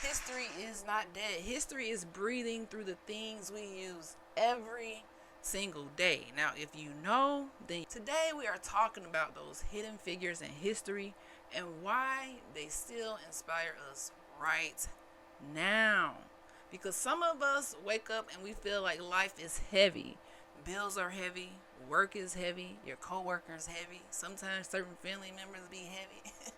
History is not dead. History is breathing through the things we use every single day. Now, if you know, then today we are talking about those hidden figures in history and why they still inspire us right now. Because some of us wake up and we feel like life is heavy. Bills are heavy, work is heavy, your coworkers heavy. Sometimes certain family members be heavy.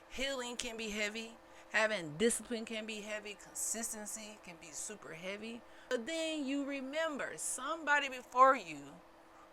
Healing can be heavy. Having discipline can be heavy. Consistency can be super heavy. But then you remember somebody before you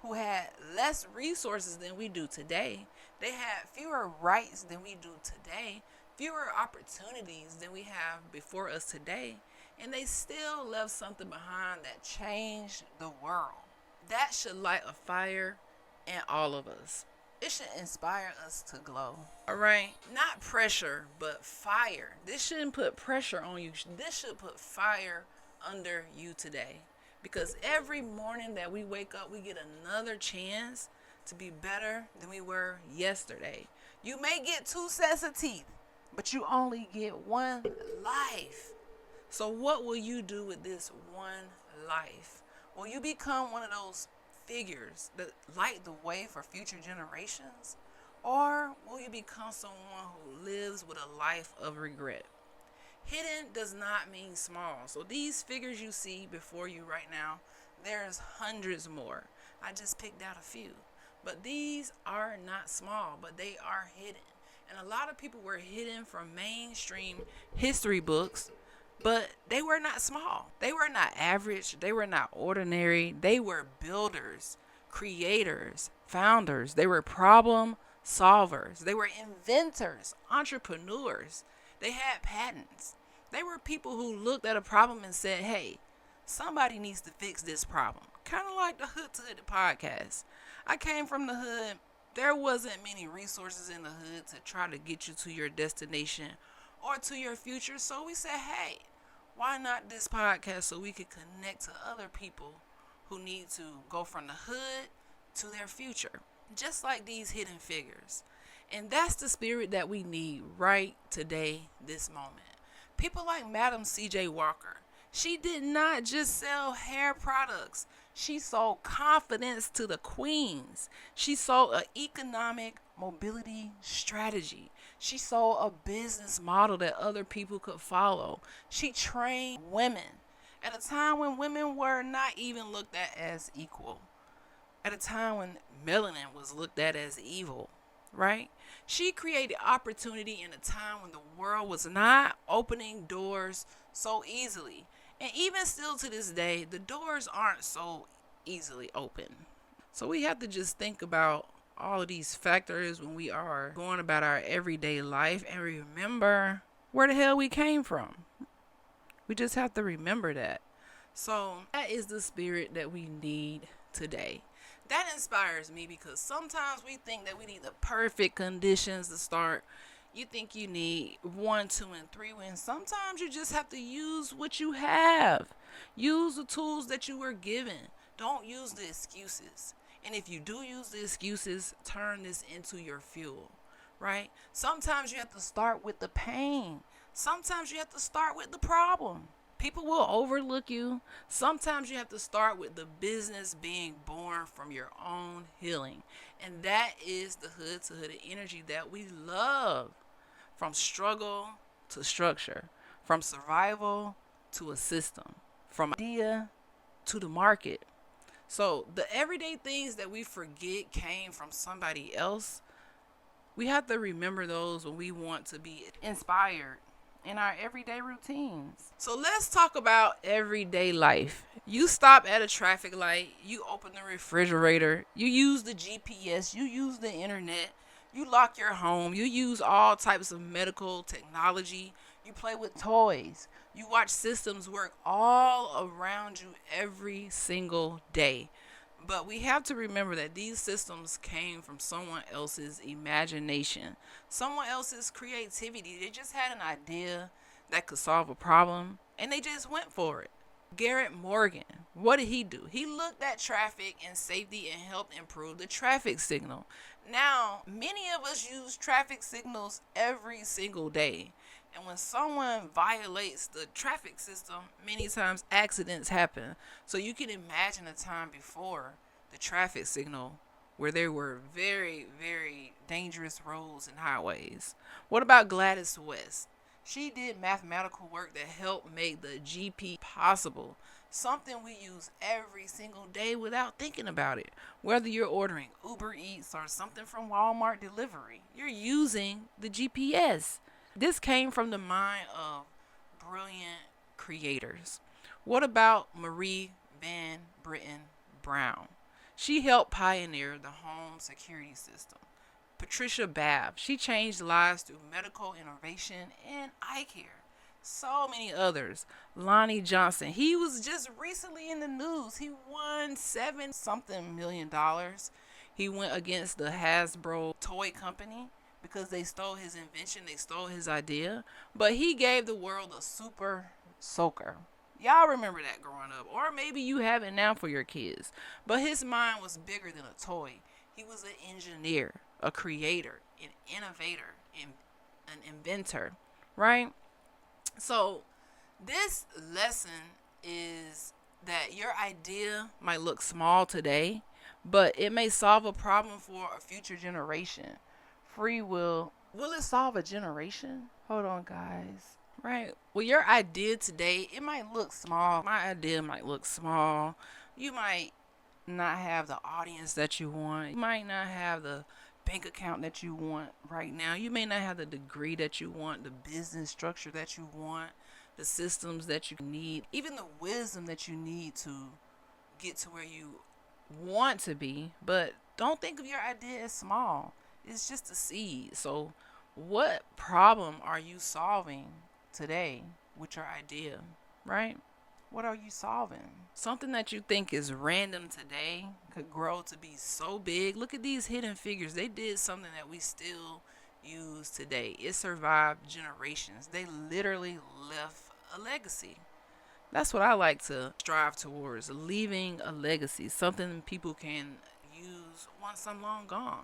who had less resources than we do today. They had fewer rights than we do today, fewer opportunities than we have before us today, and they still left something behind that changed the world. That should light a fire in all of us. It should inspire us to glow. All right? Not pressure, but fire. This shouldn't put pressure on you. This should put fire under you today. Because every morning that we wake up, we get another chance to be better than we were yesterday. You may get 2 sets of teeth, but you only get 1 life. So what will you do with this 1 life? Will you become one of those figures that light the way for future generations? Or will you become someone who lives with a life of regret? Hidden does not mean small. So these figures you see before you right now, there's hundreds more. I just picked out a few. But these are not small, but they are hidden. And a lot of people were hidden from mainstream history books, but they were not small. They were not average. They were not ordinary. They were builders, creators, founders. They were problem solvers. They were inventors, entrepreneurs. They had patents. They were people who looked at a problem and said, hey, somebody needs to fix this problem. Kind of like the Hood2Hooded Podcast. I came from the hood. There wasn't many resources in the hood to try to get you to your destination or to your future. So we said, hey, why not this podcast so we could connect to other people who need to go from the hood to their future, just like these hidden figures. And that's the spirit that we need right today, this moment. People like Madam C.J. Walker. She did not just sell hair products. She sold confidence to the queens. She sold an economic mobility strategy. She sold a business model that other people could follow. She trained women at a time when women were not even looked at as equal. At a time when melanin was looked at as evil, right? She created opportunity in a time when the world was not opening doors so easily. And even still to this day, the doors aren't so easily open. So we have to just think about all of these factors when we are going about our everyday life and remember where the hell we came from. We just have to remember that. So that is the spirit that we need today. That inspires me because sometimes we think that we need the perfect conditions to start. You think you need 1, 2, and 3 wins. Sometimes you just have to use what you have. Use the tools that you were given. Don't use the excuses. And if you do use the excuses, turn this into your fuel, right? Sometimes you have to start with the pain. Sometimes you have to start with the problem. People will overlook you. Sometimes you have to start with the business being born from your own healing. And that is the Hood2Hooded energy that we love. From struggle to structure. From survival to a system. From idea to the market. So the everyday things that we forget came from somebody else. We have to remember those when we want to be inspired in our everyday routines. So let's talk about everyday life. You stop at a traffic light, you open the refrigerator, you use the GPS, you use the internet, you lock your home, you use all types of medical technology, you play with toys, you watch systems work all around you every single day. But we have to remember that these systems came from someone else's imagination, someone else's creativity. They just had an idea that could solve a problem, and they just went for it. Garrett Morgan, what did he do? He looked at traffic and safety and helped improve the traffic signal. Now, many of us use traffic signals every single day. And when someone violates the traffic system, many times accidents happen. So you can imagine a time before the traffic signal where there were very, very dangerous roads and highways. What about Gladys West? She did mathematical work that helped make the GP possible. Something we use every single day without thinking about it. Whether you're ordering Uber Eats or something from Walmart delivery, you're using the GPS. This came from the mind of brilliant creators. What about Marie Van Brittan Brown? She helped pioneer the home security system. Patricia Bath, she changed lives through medical innovation and eye care. So many others. Lonnie Johnson, he was just recently in the news. He won $7 million. He went against the Hasbro toy company because they stole his invention, they stole his idea. But he gave the world a super soaker. Y'all remember that growing up, or maybe you have it now for your kids. But his mind was bigger than a toy. He was an engineer, a creator, an innovator, an inventor, right? So this lesson is that your idea might look small today, but it may solve a problem for a future generation. Free will it solve a generation? Hold on, guys. Right. Well, your idea today, it might look small. My idea might look small. You might not have the audience that you want. You might not have the bank account that you want right now. You may not have the degree that you want, the business structure that you want, the systems that you need, even the wisdom that you need to get to where you want to be. But don't think of your idea as small. It's just a seed. So what problem are you solving today with your idea, right? What are you solving? Something that you think is random today could grow to be so big. Look at these hidden figures. They did something that we still use today. It survived generations. They literally left a legacy. That's what I like to strive towards, leaving a legacy, something people can use once I'm long gone.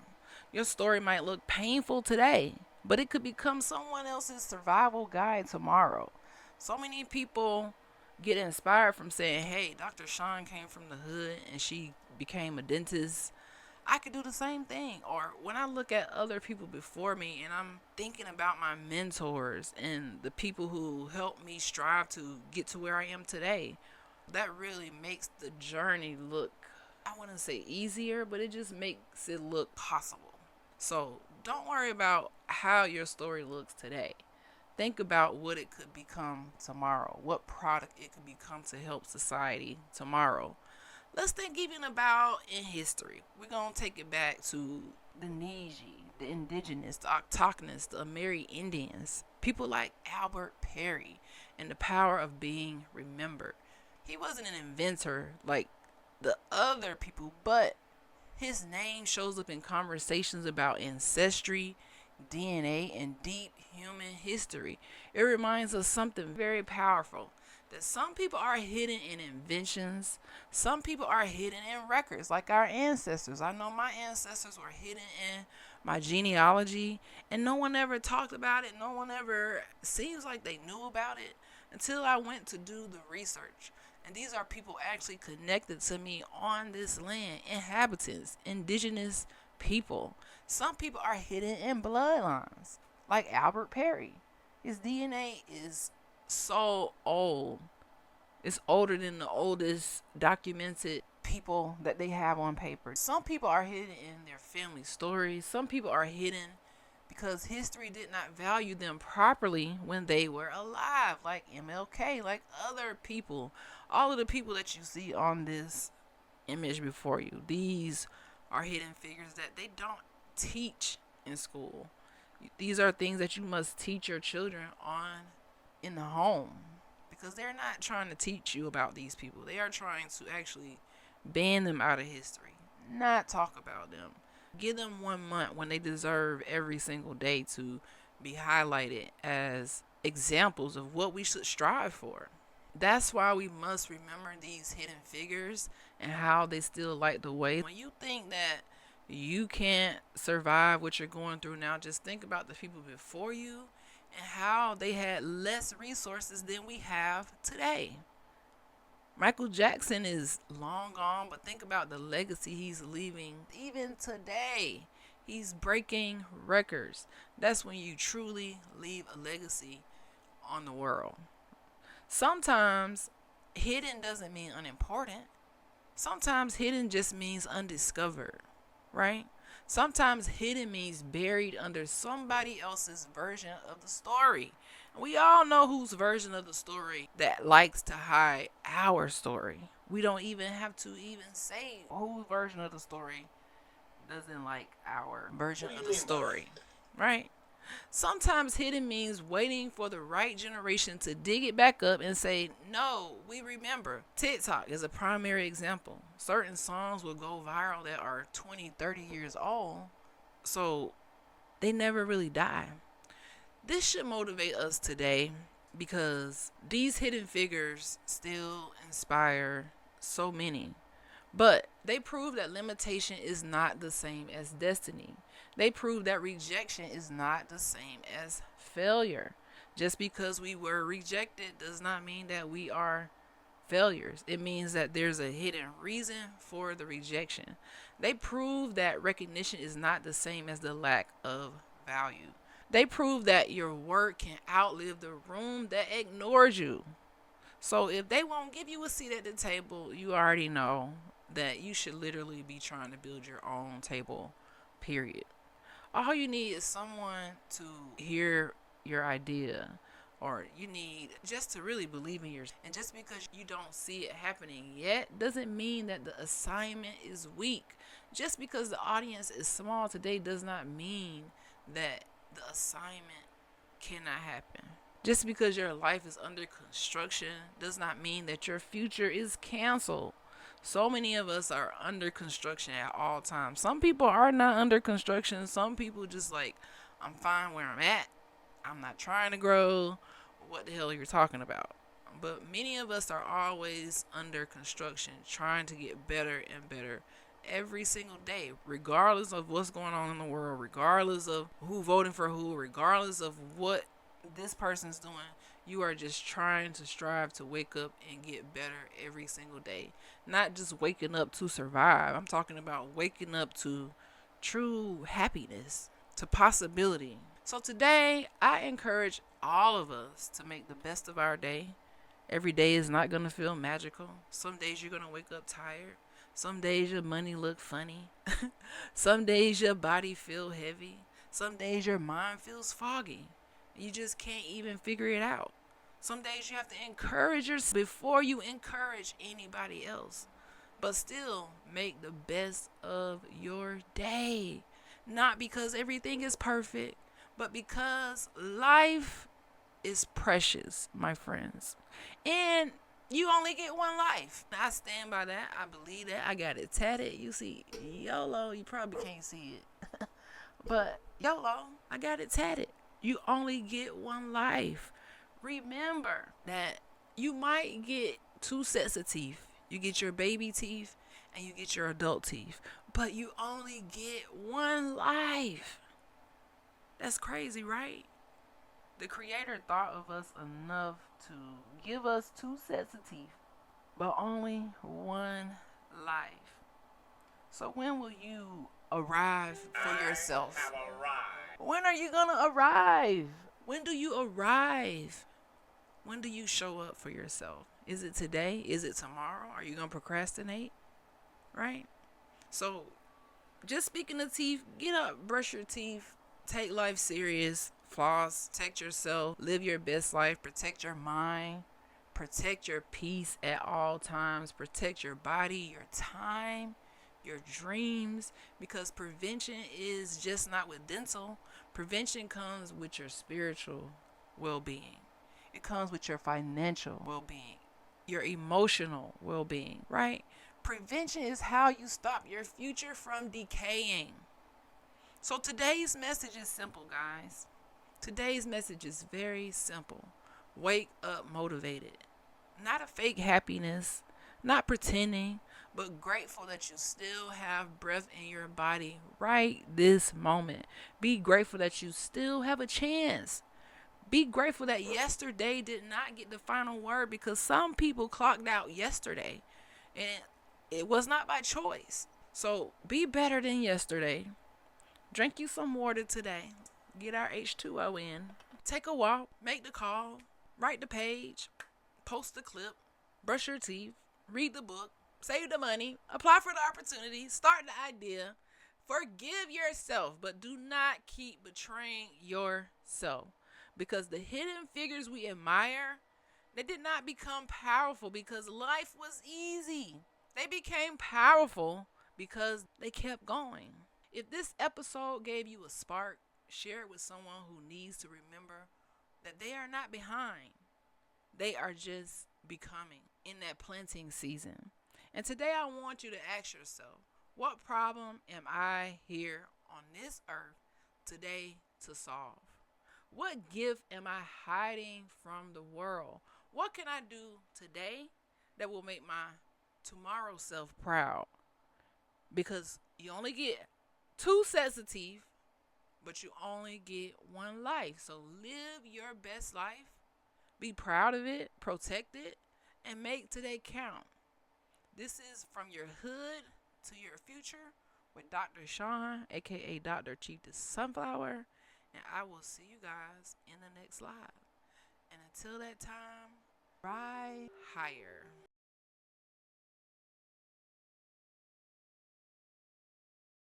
Your story might look painful today, but it could become someone else's survival guide tomorrow. So many people get inspired from saying, hey, Dr. Shon came from the hood and she became a dentist. I could do the same thing. Or when I look at other people before me and I'm thinking about my mentors and the people who helped me strive to get to where I am today, that really makes the journey look, I wouldn't say easier, but it just makes it look possible. So don't worry about how your story looks today. Think about what it could become tomorrow, what product it could become to help society tomorrow. Let's think even about in history. We're going to take it back to the Niji, the indigenous, the autochthonous, the Amerindians, people like Albert Perry, and the power of being remembered. He wasn't an inventor like the other people, but his name shows up in conversations about ancestry, DNA, and deep human history. It reminds us something very powerful, that some people are hidden in inventions, some people are hidden in records, like our ancestors. I know my ancestors were hidden in my genealogy, and no one ever talked about it. No one ever seems like they knew about it until I went to do the research. And these are people actually connected to me on this land, inhabitants, indigenous people. Some people are hidden in bloodlines, like Albert Perry. His DNA is so old. It's older than the oldest documented people that they have on paper. Some people are hidden in their family stories. Some people are hidden because history did not value them properly when they were alive, like MLK, like other people. All of the people that you see on this image before you, these are hidden figures that they don't teach in school. These are things that you must teach your children on in the home, because they're not trying to teach you about these people. They are trying to actually ban them out of history, not talk about them. Give them 1 month when they deserve every single day to be highlighted as examples of what we should strive for. That's why we must remember these hidden figures and how they still light the way. When you think that you can't survive what you're going through now, just think about the people before you and how they had less resources than we have today. Michael Jackson is long gone, but think about the legacy he's leaving. Even today, he's breaking records. That's when you truly leave a legacy on the world. Sometimes hidden doesn't mean unimportant. Sometimes hidden just means undiscovered, right? Sometimes hidden means buried under somebody else's version of the story. We all know whose version of the story that likes to hide our story. We don't even have to even say whose version of the story doesn't like our version of the story, right? Sometimes hidden means waiting for the right generation to dig it back up and say, no, we remember. TikTok is a primary example. Certain songs will go viral that are 20, 30 years old, so they never really die. This should motivate us today because these hidden figures still inspire so many. But they prove that limitation is not the same as destiny. They prove that rejection is not the same as failure. Just because we were rejected does not mean that we are failures. It means that there's a hidden reason for the rejection. They prove that recognition is not the same as the lack of value. They prove that your work can outlive the room that ignores you. So if they won't give you a seat at the table, you already know that you should literally be trying to build your own table, period. All you need is someone to hear your idea, or you need just to really believe in yourself. And just because you don't see it happening yet doesn't mean that the assignment is weak. Just because the audience is small today does not mean that the assignment cannot happen. Just because your life is under construction does not mean that your future is canceled. So many of us are under construction at all times. Some people are not under construction. Some people just like, I'm fine where I'm at. I'm not trying to grow. What the hell you're talking about? But many of us are always under construction, trying to get better and better every single day, regardless of what's going on in the world, regardless of who voting for who, regardless of what this person's doing. You are just trying to strive to wake up and get better every single day. Not just waking up to survive. I'm talking about waking up to true happiness, to possibility. So today, I encourage all of us to make the best of our day. Every day is not going to feel magical. Some days you're going to wake up tired. Some days your money look funny. Some days your body feel heavy. Some days your mind feels foggy. You just can't even figure it out. Some days you have to encourage yourself before you encourage anybody else. But still, make the best of your day. Not because everything is perfect, but because life is precious, my friends. And you only get one life. I stand by that. I believe that. I got it tatted. You see, YOLO, you probably can't see it. But YOLO, I got it tatted. You only get one life. Remember that you might get 2 sets of teeth. You get your baby teeth and you get your adult teeth. But you only get one life. That's crazy, right? The Creator thought of us enough to give us 2 sets of teeth, but only one life. So when will you arrive for yourself? When are you going to arrive? When do you arrive? When do you show up for yourself? Is it today? Is it tomorrow? Are you going to procrastinate? Right? So, just speaking of teeth, get up, brush your teeth, take life serious, floss, protect yourself, live your best life, protect your mind, protect your peace at all times, protect your body, your time, your dreams, because prevention is just not with dental. Prevention comes with your spiritual well-being. It comes with your financial well-being, your emotional well-being, right? Prevention is how you stop your future from decaying. So today's message is simple, guys. Today's message is very simple. Wake up motivated. Not a fake happiness, not pretending, but grateful that you still have breath in your body right this moment. Be grateful that you still have a chance. Be grateful that yesterday did not get the final word, because some people clocked out yesterday and it was not by choice. So be better than yesterday. Drink you some water today. Get our H2O in. Take a walk. Make the call. Write the page. Post the clip. Brush your teeth. Read the book. Save the money. Apply for the opportunity. Start the idea. Forgive yourself, but do not keep betraying yourself. Because the hidden figures we admire, they did not become powerful because life was easy. They became powerful because they kept going. If this episode gave you a spark, share it with someone who needs to remember that they are not behind. They are just becoming in that planting season. And today I want you to ask yourself, what problem am I here on this earth today to solve? What gift am I hiding from the world? What can I do today that will make my tomorrow self proud? Because you only get 2 sets of teeth, but you only get 1 life. So live your best life. Be proud of it, protect it, and make today count. This is From Your Hood to Your Future with Dr. Shon, aka Dr. Chief the Sunflower. And I will see you guys in the next live. And until that time, ride higher.